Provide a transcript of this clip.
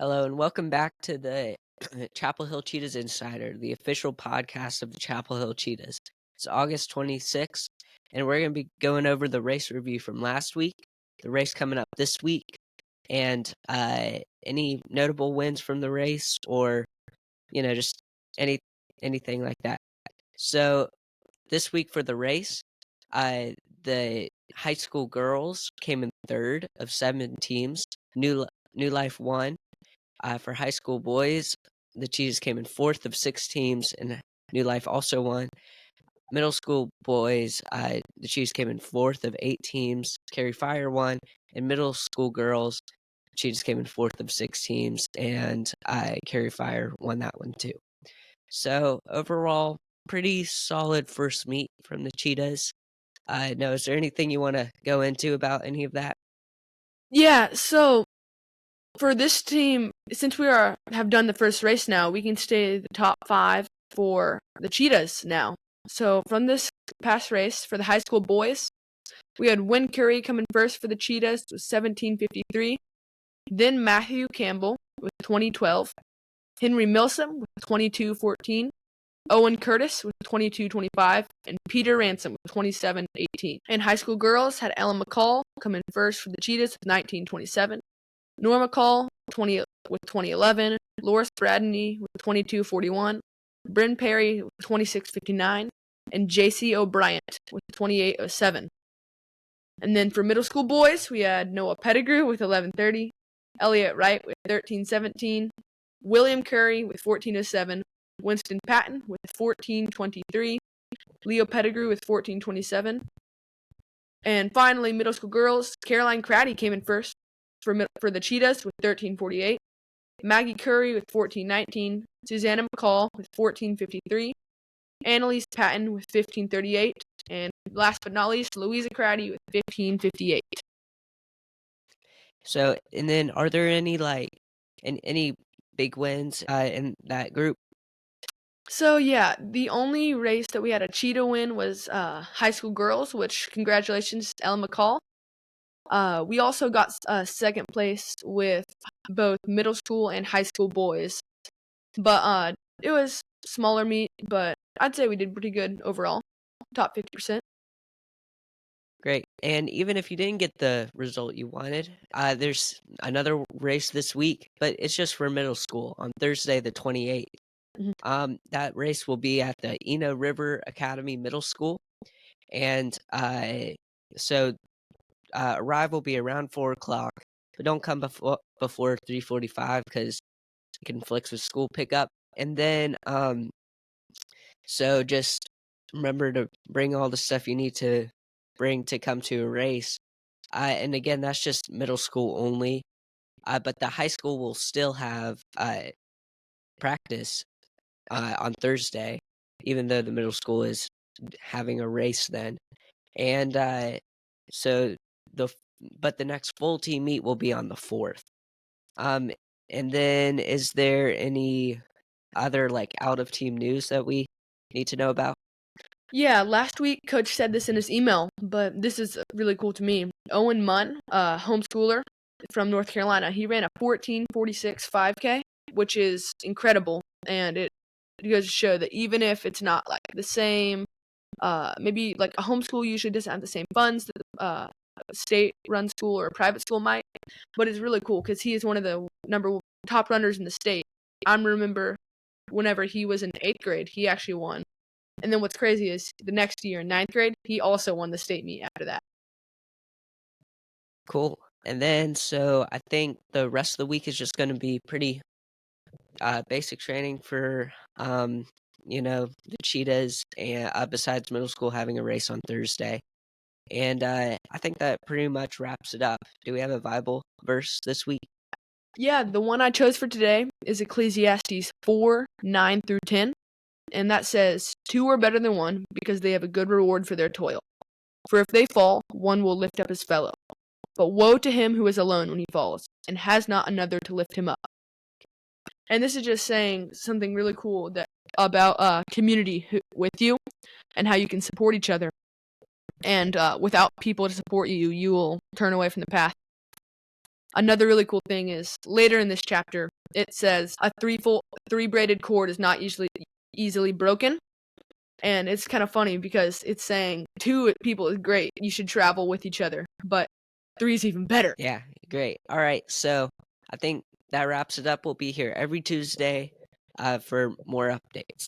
Hello, and welcome back to the Chapel Hill Cheetahs Insider, the official podcast of the Chapel Hill Cheetahs. It's August 26th, and we're going to be going over the race review from last week, the race coming up this week, and any notable wins from the race, or just any anything like that. So this week for the race, the high school girls came in third of 7 teams. New Life won. For high school boys, the Cheetahs came in fourth of 6 teams, and New Life also won. Middle school boys, the Cheetahs came in fourth of 8 teams. Carry Fire won. And middle school girls, the Cheetahs came in fourth of 6 teams, and Carry Fire won that one too. So overall, pretty solid first meet from the Cheetahs. No, is there anything you want to go into about any of that? Yeah, so for this team, since we have done the first race now, we can stay the top 5 for the Cheetahs now. So from this past race for the high school boys, we had Win Curry coming first for the Cheetahs with 17:53. Then Matthew Campbell with 20:12. Henry Milsom with 22:14. Owen Curtis with 22:25, and Peter Ransom with 27:18. And high school girls had Ellen McCall coming first for the Cheetahs with 19:27. Norma McCall with 2011, Loris Bradney with 22:41, Bryn Perry with 26:59, and JC O'Bryant with 28:07. And then for middle school boys, we had Noah Pettigrew with 11:30, Elliot Wright with 13:17, William Curry with 14:07, Winston Patton with 14:23, Leo Pettigrew with 14:27. And finally, middle school girls, Caroline Craddy came in first for the Cheetahs with 13:48, Maggie Curry with 14:19, Susanna McCall with 14:53, Annalise Patton with 15:38, and last but not least, Louisa Craddy with 15:58. So, and then are there any any big wins in that group? So yeah, the only race that we had a cheetah win was high school girls, which congratulations to Ellen McCall. We also got second place with both middle school and high school boys, but it was smaller meet, but I'd say we did pretty good overall, top 50%. Great. And even if you didn't get the result you wanted, there's another race this week, but it's just for middle school on Thursday the 28th. That race will be at the Eno River Academy Middle School, and so arrival will be around 4 o'clock, but don't come before 3:45 because it conflicts with school pickup. And then so just remember to bring all the stuff you need to bring to come to a race. And again, that's just middle school only. But the high school will still have practice on Thursday, even though the middle school is having a race then. And so but the next full team meet will be on the 4th. And then is there any other out of team news that we need to know about? Yeah, last week Coach said this in his email, but this is really cool to me. Owen Munn, homeschooler from North Carolina, he ran a 14:46 5K, which is incredible, and it goes to show that even if it's not the same, maybe a homeschool usually doesn't have the same funds that a state-run school or a private school might, but it's really cool because he is one of the top runners in the state. I remember whenever he was in 8th grade, he actually won. And then what's crazy is the next year in 9th grade, he also won the state meet after that. Cool. And then so I think the rest of the week is just going to be pretty basic training for the Cheetahs, and besides middle school having a race on Thursday. And I think that pretty much wraps it up. Do we have a Bible verse this week? Yeah, the one I chose for today is Ecclesiastes 4:9-10, and that says, "Two are better than one because they have a good reward for their toil. For if they fall, one will lift up his fellow. But woe to him who is alone when he falls, and has not another to lift him up." And this is just saying something really cool about community with you and how you can support each other. And without people to support you, you will turn away from the path. another really cool thing is later in this chapter, it says a three-braided cord is not easily broken. And it's kind of funny because it's saying 2 people is great. You should travel with each other. But 3 is even better. Yeah, great. All right, so I think that wraps it up. We'll be here every Tuesday for more updates.